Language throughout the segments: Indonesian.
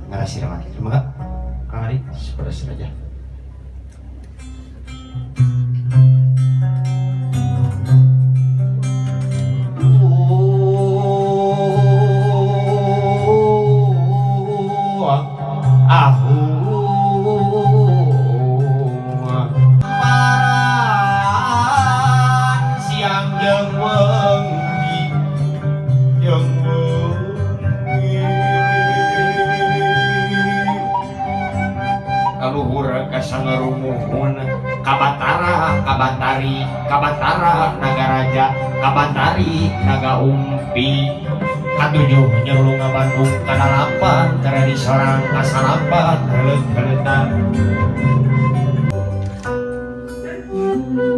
ngarasi ramah. Terima kasih. Kang Ari, pada saja. Kabatari, Kabatara, Naga Raja, Kabatari, Naga Umpi, katujuh nyelunga Bandung, kadalapan, karena di sorang kasarapan, kelet-keletan.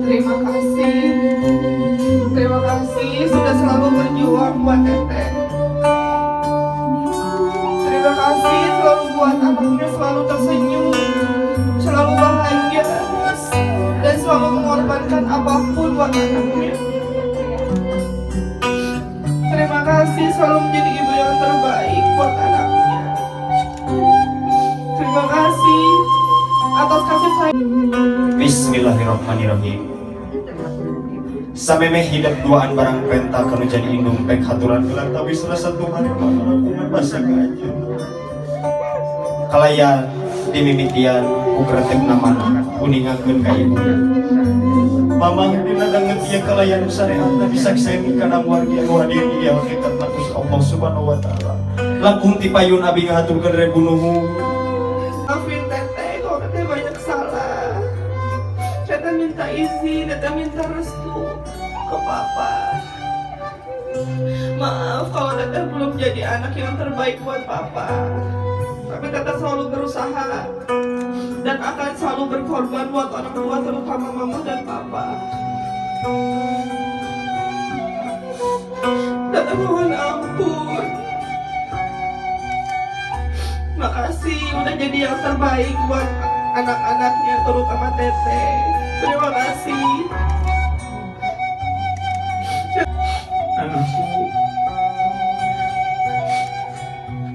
Terima kasih sudah selalu berjuang buat Teteh. Terima kasih selalu buat anaknya selalu tersenyum, selalu bahagia, dan selalu mengorbankan apapun buat anaknya. Terima kasih selalu menjadi ibu yang terbaik buat anaknya. Terima kasih atas kasih sayang. Bismillahirrahmanirrahim. Samemeh hidup duaan barang penta kanu jadi indung pek haturan gelar tapi salah satu hari kuman basa aja. Kalayan dimimitian ukretek namana kuningakeun ka ibu. Mamang dina danget ieu kalayan sarehatna disakseni kana wargi anu hadir di ieu hakikat Gusti Allah Subhanahu wa taala. Langkung ti payun abi ngahaturkeun rebu nuhun. Maafin Teteh kalau Teteh banyak salah. Teteh minta izin, Teteh minta restu ke Papa. Maaf kalau Teteh belum jadi anak yang terbaik buat Papa. Tapi Teteh selalu berusaha dan akan selalu berkorban buat orang tua, terutama Mama dan Papa. Teteh mohon ampun. Makasih udah jadi yang terbaik buat anak-anaknya, terutama Teteh. Terima kasih. Anakku,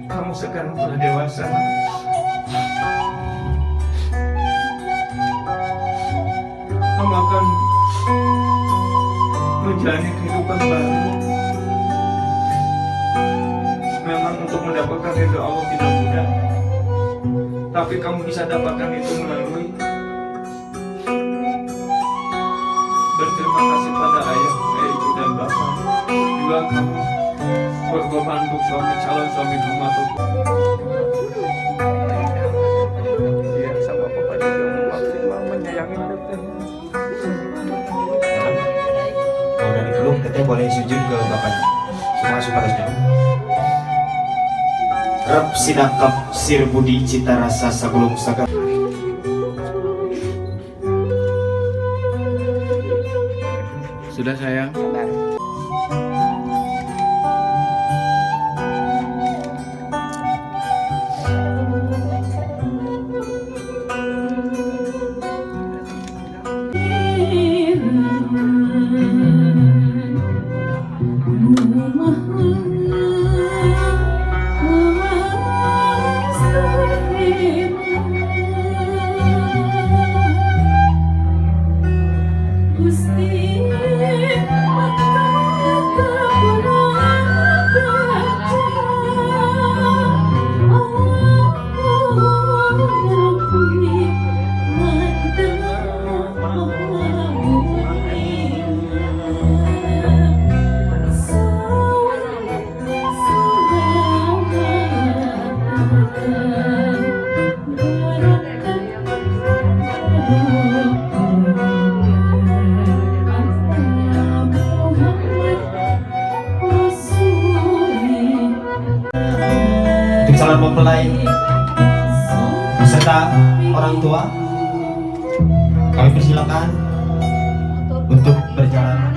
kamu sekarang telah dewasa. Kamu akan menjalani kehidupan baru. Memang untuk mendapatkan ridho Allah tidak mudah, tapi kamu bisa dapatkan itu melalui berterima kasih pada ayah, ibu dan bapak. Juga kamu berkorban untuk calon suami kamu atau dia sama papa juga maksimal menyayangi Teteh. Kalau dari belum Teteh boleh sujud ke bapaknya. Semua suparasnya. Rab sidakap sir budi cita rasa sagulung saga. Sudah sayang. Calon mempelai beserta orang tua kami persilakan untuk berjalan